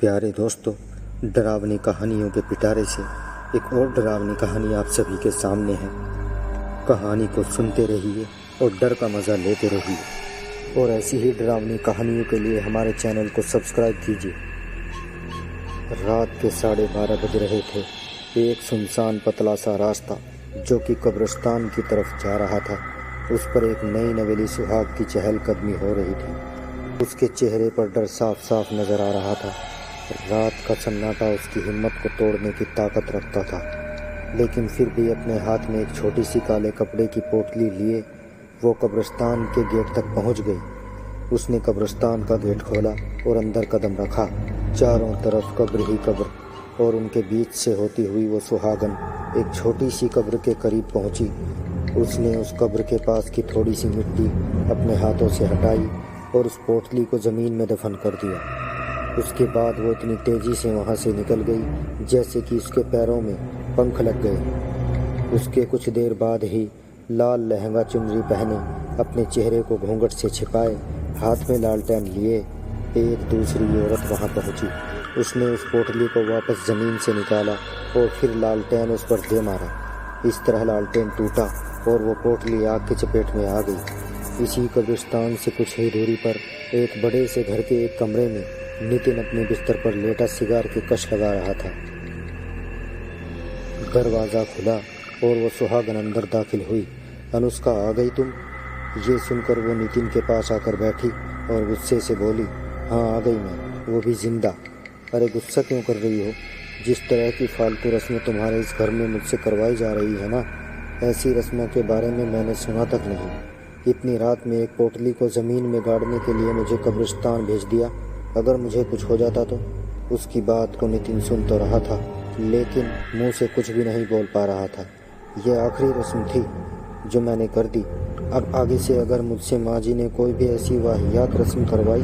प्यारे दोस्तों, डरावनी कहानियों के पिटारे से एक और डरावनी कहानी आप सभी के सामने है। कहानी को सुनते रहिए और डर का मज़ा लेते रहिए। और ऐसी ही डरावनी कहानियों के लिए हमारे चैनल को सब्सक्राइब कीजिए। रात के 12:30 बज रहे थे। एक सुनसान पतला सा रास्ता जो कि कब्रिस्तान की तरफ जा रहा था, उस पर एक नई नवेली सुहाग की चहलकदमी हो रही थी। उसके चेहरे पर डर साफ साफ नजर आ रहा था। रात का सन्नाटा उसकी हिम्मत को तोड़ने की ताकत रखता था, लेकिन फिर भी अपने हाथ में एक छोटी सी काले कपड़े की पोटली लिए वो कब्रिस्तान के गेट तक पहुंच गई। उसने कब्रिस्तान का गेट खोला और अंदर कदम रखा। चारों तरफ कब्र ही कब्र और उनके बीच से होती हुई वो सुहागन एक छोटी सी कब्र के करीब पहुंची। उसने उस कब्र के पास की थोड़ी सी मिट्टी अपने हाथों से हटाई और उस पोटली को ज़मीन में दफन कर दिया। उसके बाद वो इतनी तेज़ी से वहाँ से निकल गई जैसे कि उसके पैरों में पंख लग गए। उसके कुछ देर बाद ही लाल लहंगा चुनरी पहने, अपने चेहरे को घूंघट से छिपाए, हाथ में लालटेन लिए एक दूसरी औरत वहाँ पहुँची। उसने उस पोटली को वापस ज़मीन से निकाला और फिर लालटेन उस पर दे मारा। इस तरह लालटेन टूटा और वो पोटली आग की चपेट में आ गई। इसी कब्रिस्तान से कुछ ही दूरी पर एक बड़े से घर के एक कमरे में नितिन अपने बिस्तर पर लेटा सिगार की कश लगा रहा था। दरवाज़ा खुला और वो सुहागन अंदर दाखिल हुई। अनुष्का, आ गई तुम? ये सुनकर वो नितिन के पास आकर बैठी और गुस्से से बोली, हाँ आ गई मैं, वो भी जिंदा। अरे गुस्सा क्यों कर रही हो? जिस तरह की फालतू रस्में तुम्हारे इस घर में मुझसे करवाई जा रही है ना, ऐसी रस्मों के बारे में मैंने सुना तक नहीं। इतनी रात में एक पोटली को ज़मीन में गाड़ने के लिए मुझे कब्रिस्तान भेज दिया। अगर मुझे कुछ हो जाता तो? उसकी बात को नितिन सुन तो रहा था, लेकिन मुंह से कुछ भी नहीं बोल पा रहा था। यह आखिरी रस्म थी जो मैंने कर दी। अब आगे से अगर मुझसे माँ जी ने कोई भी ऐसी वाहियात रस्म करवाई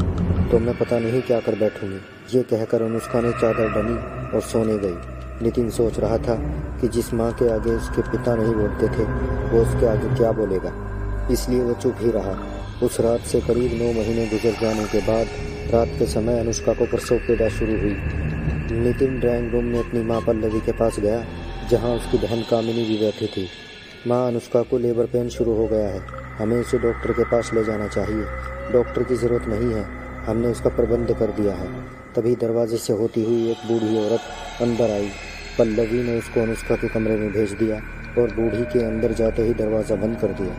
तो मैं पता नहीं क्या कर बैठूंगी। ये कहकर अनुष्का ने चादर डली और सोने गई। नितिन सोच रहा था कि जिस माँ के आगे उसके पिता नहीं बोलते थे, वो उसके आगे क्या बोलेगा, इसलिए वो चुप ही रहा। उस रात से करीब 9 महीने गुजर जाने के बाद रात के समय अनुष्का को प्रसव पीड़ा शुरू हुई। नितिन ड्राइंग रूम में अपनी माँ पल्लवी के पास गया, जहाँ उसकी बहन कामिनी भी बैठी थी। माँ, अनुष्का को लेबर पेन शुरू हो गया है, हमें उसे डॉक्टर के पास ले जाना चाहिए। डॉक्टर की ज़रूरत नहीं है, हमने उसका प्रबंध कर दिया है। तभी दरवाजे से होती हुई एक बूढ़ी औरत अंदर आई। पल्लवी ने उसको अनुष्का के कमरे में भेज दिया और बूढ़ी के अंदर जाते ही दरवाज़ा बंद कर दिया।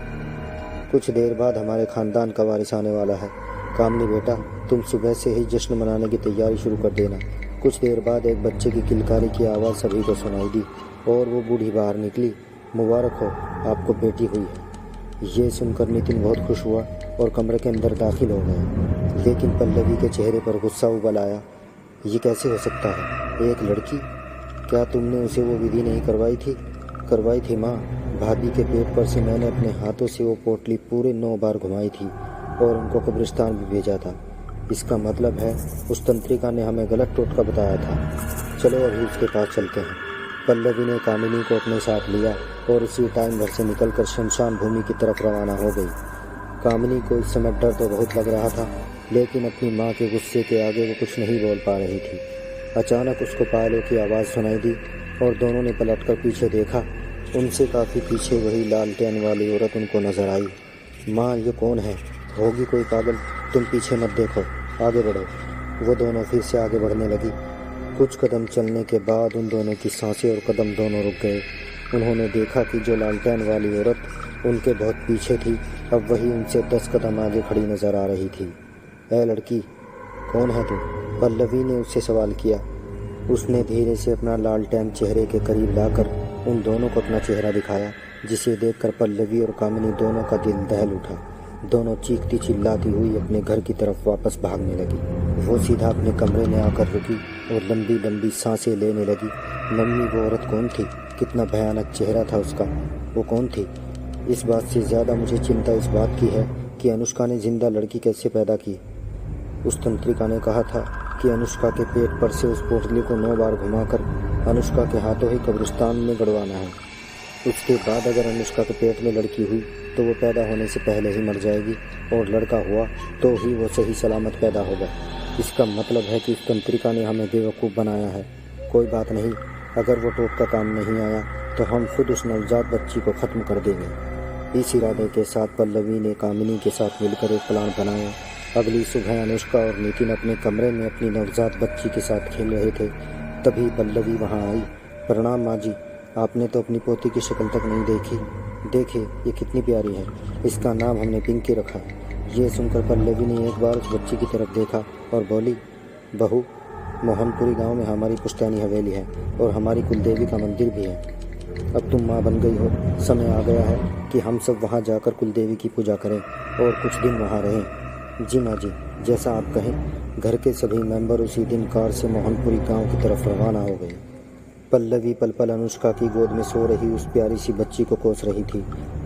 कुछ देर बाद हमारे ख़ानदान का वारिस आने वाला है। कामनी बेटा, तुम सुबह से ही जश्न मनाने की तैयारी शुरू कर देना। कुछ देर बाद एक बच्चे की किलकारी की आवाज़ सभी को सुनाई दी और वो बूढ़ी बाहर निकली। मुबारक हो, आपको बेटी हुई है। ये सुनकर नितिन बहुत खुश हुआ और कमरे के अंदर दाखिल हो गया, लेकिन पल्लवी के चेहरे पर गुस्सा उबल आया। ये कैसे हो सकता है? एक लड़की? क्या तुमने उसे वो विधि नहीं करवाई थी? करवाई थी माँ। भाभी के पेट पर से मैंने अपने हाथों से वो पोटली पूरे 9 बार घुमाई थी और उनको कब्रिस्तान भी भेजा था। इसका मतलब है उस तंत्रिका ने हमें गलत टोटका बताया था। चलो अभी उसके पास चलते हैं। पल्लवी ने कामिनी को अपने साथ लिया और उसी टाइम घर से निकलकर शमशान भूमि की तरफ रवाना हो गई। कामिनी को इस समय डर तो बहुत लग रहा था, लेकिन अपनी माँ के गुस्से के आगे वो कुछ नहीं बोल पा रही थी। अचानक उसको पायलों की आवाज़ सुनाई दी और दोनों ने पलटकर पीछे देखा। उनसे काफ़ी पीछे वही लालटेन वाली औरत उनको नजर आई। माँ, ये कौन है? होगी कोई पागल, तुम पीछे मत देखो, आगे बढ़ो। वो दोनों फिर से आगे बढ़ने लगी। कुछ कदम चलने के बाद उन दोनों की सांसें और कदम दोनों रुक गए। उन्होंने देखा कि जो लालटेन वाली औरत उनके बहुत पीछे थी, अब वही उनसे 10 कदम आगे खड़ी नजर आ रही थी। ऐ लड़की, कौन है तुम? पल्लवी ने उससे सवाल किया। उसने धीरे से अपना लालटेन चेहरे के करीब लाकर उन दोनों को अपना चेहरा दिखाया, जिसे देखकर पल्लवी और कामिनी दोनों का दिल दहल उठा। दोनों चीखती चिल्लाती हुई अपने घर की तरफ वापस भागने लगी। वो सीधा अपने कमरे में आकर रुकी और लंबी लंबी सांसें लेने लगी। मम्मी, वो औरत कौन थी? कितना भयानक चेहरा था उसका। वो कौन थी? इस बात से ज़्यादा मुझे चिंता इस बात की है कि अनुष्का ने जिंदा लड़की कैसे पैदा की। उस तंत्रिका ने कहा था कि अनुष्का के पेट पर से उस पोटली को 9 बार घुमाकर अनुष्का के हाथों ही कब्रिस्तान में गड़वाना है। उसके बाद अगर अनुष्का के पेट में लड़की हुई तो वो पैदा होने से पहले ही मर जाएगी और लड़का हुआ तो ही वो सही सलामत पैदा होगा। इसका मतलब है कि उस तंत्रिका ने हमें बेवकूफ़ बनाया है। कोई बात नहीं, अगर वो टोटका काम नहीं आया तो हम खुद उस नवजात बच्ची को ख़त्म कर देंगे। इस इरादे के साथ पल्लवी ने कामिनी के साथ मिलकर एक प्लान बनाया। अगली सुबह अनुष्का और नितिन अपने कमरे में अपनी नवजात बच्ची के साथ खेल रहे थे। तभी पल्लवी वहाँ आई। प्रणाम माँ जी, आपने तो अपनी पोती की शक्ल तक नहीं देखी। देखिए ये कितनी प्यारी है, इसका नाम हमने पिंकी रखा है। ये सुनकर पल्लवी ने एक बार उस बच्ची की तरफ देखा और बोली, बहू, मोहनपुरी गांव में हमारी पुश्तैनी हवेली है और हमारी कुलदेवी का मंदिर भी है। अब तुम माँ बन गई हो, समय आ गया है कि हम सब वहाँ जाकर कुलदेवी की पूजा करें और कुछ दिन वहाँ रहें। जी माँ जी, जैसा आप कहें। घर के सभी मेंबर उसी दिन कार से मोहनपुरी गांव की तरफ रवाना हो गए। पल्लवी पल पल अनुष्का की गोद में सो रही उस प्यारी सी बच्ची को कोस रही थी।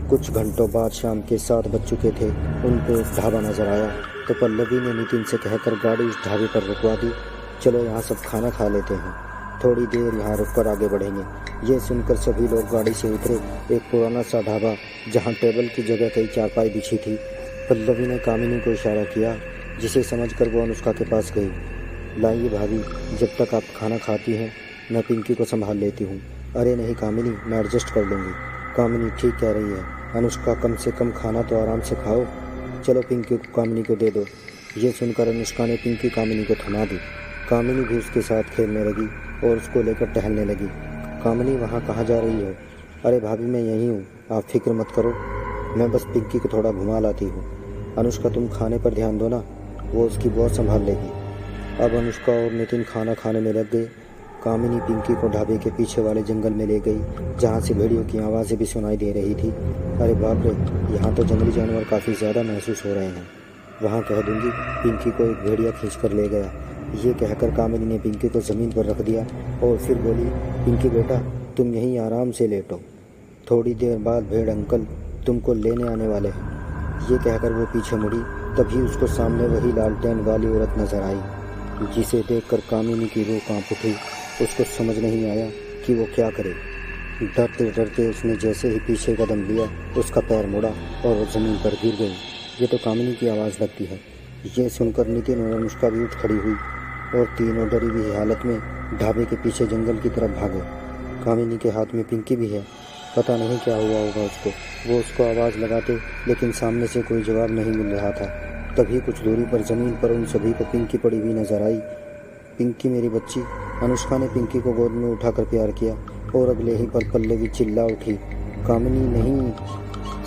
कुछ घंटों बाद शाम के 7 बज चुके थे। उनको एक ढाबा नजर आया तो पल्लवी ने नितिन से कहकर गाड़ी उस ढाबे पर रुकवा दी। चलो यहाँ सब खाना खा लेते हैं, थोड़ी देर यहाँ रुककर आगे बढ़ेंगे। ये सुनकर सभी लोग गाड़ी से उतरे। एक पुराना सा ढाबा जहाँ टेबल की जगह कई चारपाई बिछी थी। पल्लवी ने कामिनी को इशारा किया, जिसे समझकर वो अनुष्का के पास गई। लाइए भाभी, जब तक आप खाना खाती हैं मैं पिंकी को संभाल लेती हूँ। अरे नहीं कामिनी, मैं एडजस्ट कर लूँगी। कामिनी ठीक कह रही है अनुष्का, कम से कम खाना तो आराम से खाओ। चलो पिंकी को कामिनी को दे दो। ये सुनकर अनुष्का ने पिंकी कामिनी को थमा दी। कामिनी भी उसके साथ खेलने लगी और उसको लेकर टहलने लगी। कामिनी, वहाँ कहाँ जा रही हो? अरे भाभी मैं यहीं हूँ, आप फिक्र मत करो, मैं बस पिंकी को थोड़ा घुमा लाती हूँ। अनुष्का तुम खाने पर ध्यान दो ना, वो उसकी बहुत संभाल लेगी। अब अनुष्का और नितिन खाना खाने में लग गए। कामिनी पिंकी को ढाबे के पीछे वाले जंगल में ले गई, जहाँ से भेड़ियों की आवाज़ें भी सुनाई दे रही थी। अरे बाप रे, यहाँ तो जंगली जानवर काफ़ी ज़्यादा महसूस हो रहे हैं। वहाँ कह दूँगी पिंकी को एक भेड़िया खींच कर ले गया। ये कहकर कामिनी ने पिंकी को ज़मीन पर रख दिया और फिर बोली, पिंकी बेटा तुम यहीं आराम से लेटो, थोड़ी देर बाद भेड़ अंकल तुमको लेने आने वाले हैं। ये कहकर वो पीछे मुड़ी। तभी उसको सामने वही लालटेन वाली औरत नजर आई, जिसे देखकर कामिनी की रूह कांप उठी। उसको समझ नहीं आया कि वो क्या करे। डरते डरते उसने जैसे ही पीछे कदम लिया, उसका पैर मुड़ा और वो ज़मीन पर गिर गई। ये तो कामिनी की आवाज़ लगती है। ये सुनकर नितिन और अनुष्का भी उठ खड़ी हुई और तीनों डरी हुई हालत में ढाबे के पीछे जंगल की तरफ भागे। कामिनी के हाथ में पिंकी भी है, पता नहीं क्या हुआ होगा उसको। वो उसको आवाज़ लगाते लेकिन सामने से कोई जवाब नहीं मिल रहा था। तभी कुछ दूरी पर ज़मीन पर उन सभी को पिंकी पड़ी हुई नजर आई। पिंकी मेरी बच्ची। अनुष्का ने पिंकी को गोद में उठाकर प्यार किया और अगले ही पल पल्लवी चिल्ला उठी, कामिनी नहीं।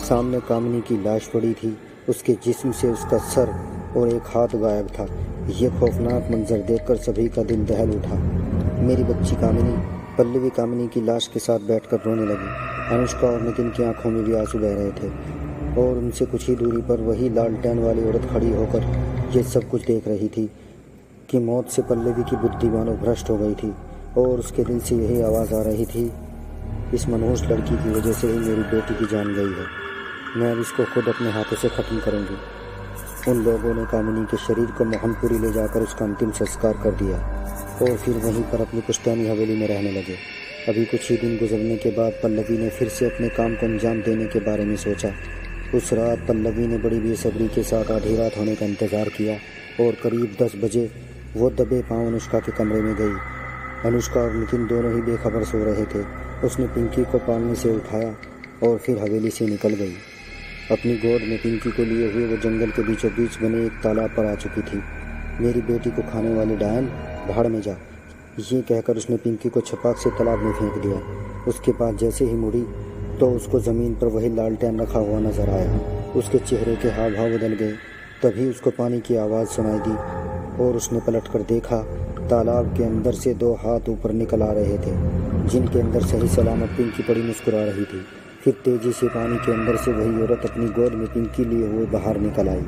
सामने कामिनी की लाश पड़ी थी, उसके जिस्म से उसका सर और एक हाथ गायब था। यह खौफनाक मंजर देखकर सभी का दिल दहल उठा। मेरी बच्ची कामिनी। पल्लवी कामिनी की लाश के साथ बैठकर रोने लगी। अनुष्का और नितिन की आंखों में भी आंसू बह रहे थे और उनसे कुछ ही दूरी पर वही लालटेन वाली औरत खड़ी होकर ये सब कुछ देख रही थी कि मौत से पल्लवी की बुद्धि मानो भ्रष्ट हो गई थी और उसके दिल से यही आवाज़ आ रही थी, इस मनहूस लड़की की वजह से ही मेरी बेटी की जान गई है। मैं अब इसको खुद अपने हाथों से ख़त्म करूँगी। उन लोगों ने कामिनी के शरीर को मोहनपुरी ले जाकर उसका अंतिम संस्कार कर दिया और फिर वहीं पर अपनी पुश्तैनी हवेली में रहने लगे। अभी कुछ ही दिन गुजरने के बाद पल्लवी ने फिर से अपने काम को अंजाम देने के बारे में सोचा। उस रात पल्लवी ने बड़ी बेसब्री के साथ आधी रात होने का इंतज़ार किया और करीब 10 बजे वो दबे पाँव अनुष्का के कमरे में गई। अनुष्का और नितिन दोनों ही बेखबर सो रहे थे। उसने पिंकी को पालने से उठाया और फिर हवेली से निकल गई। अपनी गोद में पिंकी को लिए हुए वो जंगल के बीचों बीच बने एक तालाब पर आ चुकी थी। मेरी बेटी को खाने वाली डायन, भाड़ में जा। ये कहकर उसने पिंकी को छपाक से तालाब में फेंक दिया। उसके बाद जैसे ही मुड़ी तो उसको ज़मीन पर वही लालटेन रखा हुआ नजर आया। उसके चेहरे के हाव भाव बदल गए। तभी उसको पानी की आवाज़ सुनाई दी और उसने पलटकर देखा, तालाब के अंदर से 2 हाथ ऊपर निकल आ रहे थे, जिनके अंदर सही सलामत पिंकी पड़ी मुस्कुरा रही थी। फिर तेजी से पानी के अंदर से वही औरत अपनी गोद में पिंकी लिए हुए बाहर निकल आई।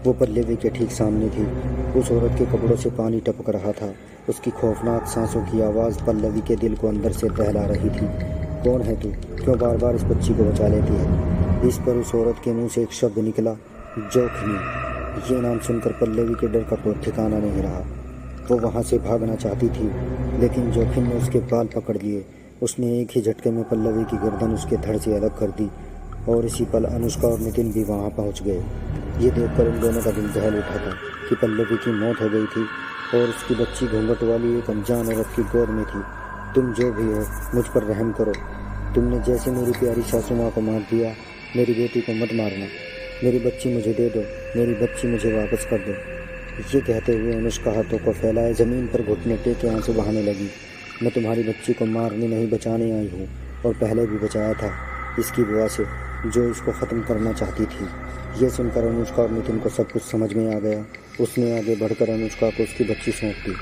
वो पल्लवी के ठीक सामने थी। उस औरत के कपड़ों से पानी टपक रहा था। उसकी खौफनाक सांसों की आवाज़ पल्लवी के दिल को अंदर से दहला रही थी। कौन है तू? क्यों बार बार इस बच्ची को बचा लेती है? इस पर उस औरत के मुंह से एक शब्द निकला, जोखिमी। ये नाम सुनकर पल्लवी के डर का कोई ठिकाना नहीं रहा। वो वहाँ से भागना चाहती थी लेकिन जोखिम ने उसके बाल पकड़ लिए। उसने एक ही झटके में पल्लवी की गर्दन उसके धड़ से अलग कर दी और इसी पल अनुष्का और नितिन भी वहाँ पहुँच गए। ये देखकर उन दोनों का दिल दहल उठा था कि पल्लवी की मौत हो गई थी और उसकी बच्ची घूंघट वाली एक अनजान औरत की गोद में थी। तुम जो भी हो, मुझ पर रहम करो। तुमने जैसे मेरी प्यारी सासू माँ को मार दिया, मेरी बेटी को मत मारना। मेरी बच्ची मुझे दे दो, मेरी बच्ची मुझे वापस कर दो। ये कहते हुए अनुष्का हाथों को फैलाए ज़मीन पर घुटने टेके आंसू बहाने लगी। मैं तुम्हारी बच्ची को मारने नहीं बचाने आई हूँ, और पहले भी बचाया था इसकी बुआ से, जो इसको ख़त्म करना चाहती थी। ये सुनकर अनुष्का और नितिन को सब कुछ समझ में आ गया। उसने आगे बढ़कर अनुष्का को उसकी बच्ची सौंप दी।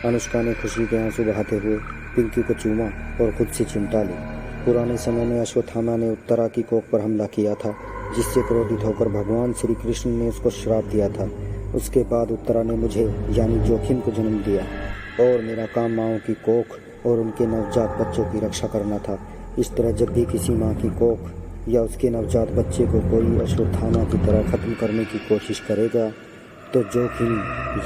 अनुष्का ने खुशी के आंसू बहाते हुए पिंकी को चूमा और खुद से चिमटा ली। पुराने समय में अश्वत्थामा ने उत्तरा की कोख पर हमला किया था, जिससे क्रोधित होकर भगवान श्री कृष्ण ने उसको श्राप दिया था। उसके बाद उत्तरा ने मुझे यानी जोखिम को जन्म दिया, और मेरा काम माँओं की कोख और उनके नवजात बच्चों की रक्षा करना था। इस तरह जब भी किसी माँ की कोख या उसके नवजात बच्चे को कोई अश्वत्थामा की तरह ख़त्म करने की कोशिश करेगा, तो जोखिम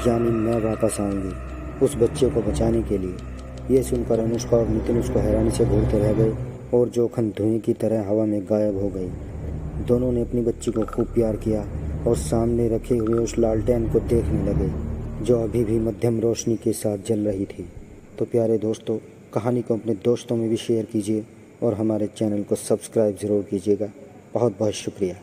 यानी मैं वापस आऊँगी उस बच्चे को बचाने के लिए। ये सुनकर अनुष्का और नितिन उसको हैरानी से घूरते रह गए, और जोखन धुएं की तरह हवा में गायब हो गई। दोनों ने अपनी बच्ची को खूब प्यार किया और सामने रखे हुए उस लालटेन को देखने लगे, जो अभी भी मध्यम रोशनी के साथ जल रही थी। तो प्यारे दोस्तों, कहानी को अपने दोस्तों में भी शेयर कीजिए और हमारे चैनल को सब्सक्राइब ज़रूर कीजिएगा। बहुत बहुत शुक्रिया।